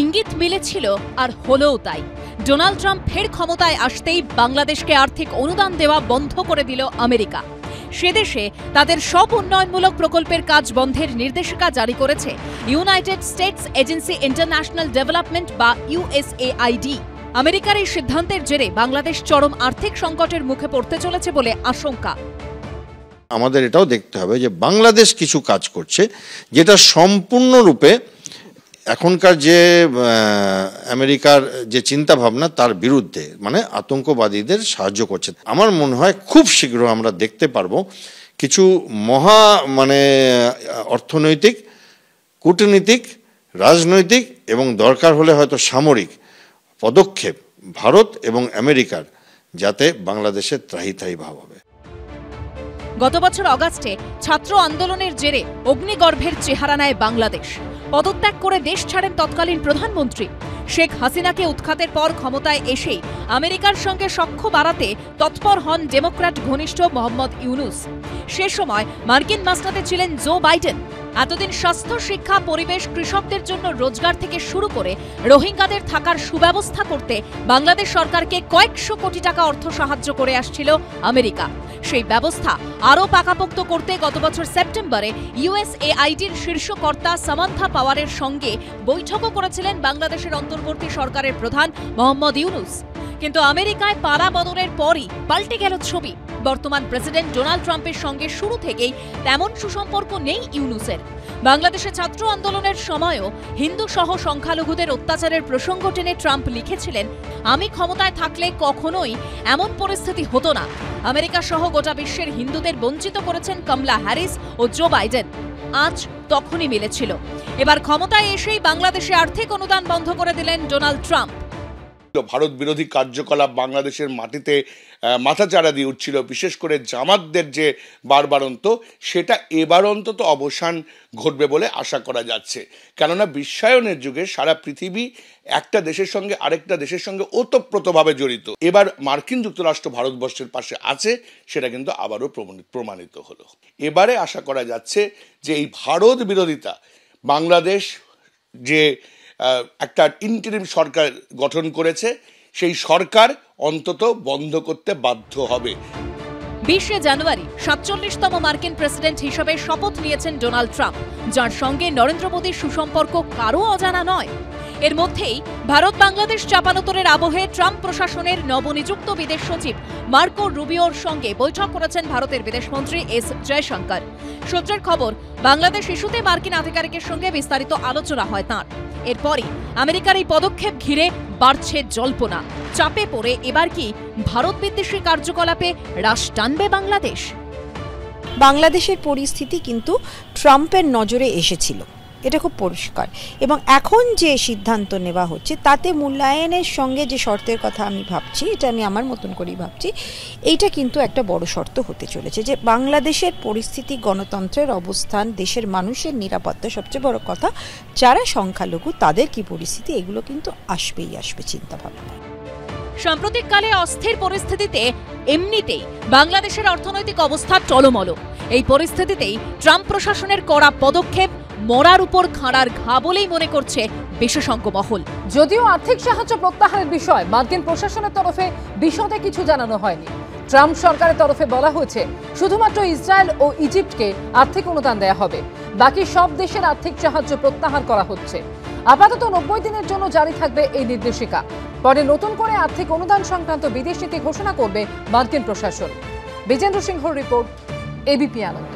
ইঙ্গিত মিলেছিল আর হলোও তাই। Donald Trump ফের ক্ষমতায় আসতেই বাংলাদেশকে আর্থিক অনুদান দেওয়া বন্ধ করে দিল আমেরিকা। সেদেশে তাদের সব উন্নয়নমূলক প্রকল্পের কাজ বন্ধের নির্দেশিকা জারি করেছে United states agency international development বা ইউএসএআইডি। আমেরিকার এই সিদ্ধান্তের জেরে বাংলাদেশ চরম আর্থিক সংকটের মুখে পড়তে চলেছে বলে আশঙ্কা। আমাদের এটাও দেখতে হবে যে বাংলাদেশ কিছু কাজ করছে যেটা সম্পূর্ণরূপে এখনকার যে আমেরিকার যে চিন্তা ভাবনা তার বিরুদ্ধে, মানে আতঙ্কবাদীদের সাহায্য করছে। আমার মনে হয় খুব শীঘ্র আমরা দেখতে পারবো কিছু অর্থনৈতিক, কূটনীতিক, রাজনৈতিক এবং দরকার হলে হয়তো সামরিক পদক্ষেপ ভারত এবং আমেরিকার, যাতে বাংলাদেশের ত্রাহি ভাব হবে। গত বছর অগাস্টে ছাত্র আন্দোলনের জেরে অগ্নিগর্ভের চেহারা নেয় বাংলাদেশ। পদত্যাগ করে দেশ ছাড়েন তৎকালীন প্রধানমন্ত্রী। শেখ হাসিনাকে উৎখাতের পর ক্ষমতায় এসেই আমেরিকার সঙ্গে সখ্য বাড়াতে তৎপর হন ডেমোক্র্যাট ঘনিষ্ঠ মোহাম্মদ ইউনুস। সে সময় মার্কিন মাস্তাতে ছিলেন জো বাইডেন। এতদিন স্বাস্থ্য, শিক্ষা, পরিবেশ, কৃষকদের জন্য রোজগার থেকে শুরু করে রোহিঙ্গাদের থাকার সুব্যবস্থা করতে বাংলাদেশ সরকারকে কয়েকশো কোটি টাকা অর্থ সাহায্য করে আসছিল আমেরিকা। সেই ব্যবস্থা আরও পাকাপোক্ত করতে গত বছর সেপ্টেম্বরে ইউএসএআইডির শীর্ষ কর্তা সামান্থা পাওয়ারের সঙ্গে বৈঠকও করেছিলেন বাংলাদেশের অন্তর্বর্তী সরকারের প্রধান মোহাম্মদ ইউনুস। কিন্তু আমেরিকায় পাড়া বদলের পরই পাল্টে গেল ছবি। বর্তমান প্রেসিডেন্ট ডোনাল্ড ট্রাম্পের সঙ্গে শুরু থেকেই তেমন সুসম্পর্ক নেই ইউনুসের। বাংলাদেশে ছাত্র আন্দোলনের সময়ও হিন্দু সহ সংখ্যালঘুদের অত্যাচারের প্রসঙ্গ টেনে ট্রাম্প লিখেছিলেন, আমি ক্ষমতায় থাকলে কখনোই এমন পরিস্থিতি হতো না। আমেরিকা সহ গোটা বিশ্বের হিন্দুদের বঞ্চিত করেছেন কমলা হ্যারিস ও জো বাইডেন। আজ তখনই মিলেছিল। এবার ক্ষমতায় এসেই বাংলাদেশে আর্থিক অনুদান বন্ধ করে দিলেন ডোনাল্ড ট্রাম্প। ভারত বিরোধী কার্যকলাপ বাংলাদেশের মাটিতে মাথাচাড়া দিয়ে উঠছিল, বিশেষ করে জামাতদের যে বারবারন্ত, সেটা এবার অন্তত অবসান ঘটবে বলে আশা করা যাচ্ছে। কেননা বিশ্বায়নের যুগে সারা পৃথিবী একটা দেশের সঙ্গে আরেকটা দেশের সঙ্গে ওতপ্রোতভাবে জড়িত। এবার মার্কিন যুক্তরাষ্ট্র ভারতবর্ষের পাশে আছে, সেটা কিন্তু আবারও প্রমাণিত হলো। এবারে আশা করা যাচ্ছে যে এই ভারত বিরোধিতা, বাংলাদেশ যে একটা ইন্টারিম সরকার গঠন করেছে, সেই সরকার অন্তত বন্ধ করতে বাধ্য হবে। 20 জানুয়ারি 47তম মার্কিন প্রেসিডেন্ট হিসেবে শপথ নিয়েছেন ডোনাল্ড ট্রাম্প, যার সঙ্গে নরেন্দ্র মোদীর সুসম্পর্ক কারও অজানা নয়। এর মধ্যেই ভারত বাংলাদেশ চাপানোতরের আবহে ট্রাম্প প্রশাসনের নবনিযুক্ত বিদেশ সচিব মার্কো রুবিওর সঙ্গে বৈঠক করেছেন ভারতের বিদেশমন্ত্রী এস জয়শঙ্কর। সূত্রের খবর, বাংলাদেশ ইস্যুতে মার্কিন আধিকারিকের সঙ্গে বিস্তারিত আলোচনা হয় তাঁর। এরপরই আমেরিকার এই পদক্ষেপ ঘিরে বাড়ছে জল্পনা। চাপে পড়ে এবার কি ভারত বিদ্বেষী কার্যকলাপে রাশ টানবে বাংলাদেশ? বাংলাদেশের পরিস্থিতি কিন্তু ট্রাম্পের নজরে এসেছিল, এটা খুব পরিষ্কার। এবং এখন যে সিদ্ধান্ত নেওয়া হচ্ছে তাতে মূল্যায়নের সঙ্গে যে শর্তের কথা আমি ভাবছি, এটা আমি আমার মতন করেই ভাবছি, এইটা কিন্তু একটা বড় শর্ত হতে চলেছে যে বাংলাদেশের পরিস্থিতি, গণতন্ত্রের অবস্থান, দেশের মানুষের নিরাপত্তা, সবচেয়ে বড় কথা যারা সংখ্যালঘু তাদের কি পরিস্থিতি, এগুলো কিন্তু আসবে চিন্তা ভাবনা। সাম্প্রতিককালে অস্থির পরিস্থিতিতে এমনিতেই বাংলাদেশের অর্থনৈতিক অবস্থা টলমল। এই পরিস্থিতিতেই ট্রাম্প প্রশাসনের কড়া পদক্ষেপ মরার উপর খাঁড়ার ঘা বলেই মনে করছে বিশেষজ্ঞ মহল। যদিও আর্থিক সাহায্য প্রত্যাহারের বিষয় মার্কিন প্রশাসনের তরফে বিশদে কিছু জানানো হয়নি। ট্রাম্প সরকারের তরফে বলা হয়েছে শুধুমাত্র ইসরায়েল ও ইজিপ্টকে আর্থিক অনুদান দেয়া হবে, বাকি সব দেশের আর্থিক সাহায্য প্রত্যাহার করা হচ্ছে। আপাতত 90 দিনের জন্য জারি থাকবে এই নির্দেশিকা। পরে নতুন করে আর্থিক অনুদান সংক্রান্ত বিদেশ নীতি ঘোষণা করবে মার্কিন প্রশাসন। বিজেন্দ্র সিংহর রিপোর্ট, এবিপি আনন্দ।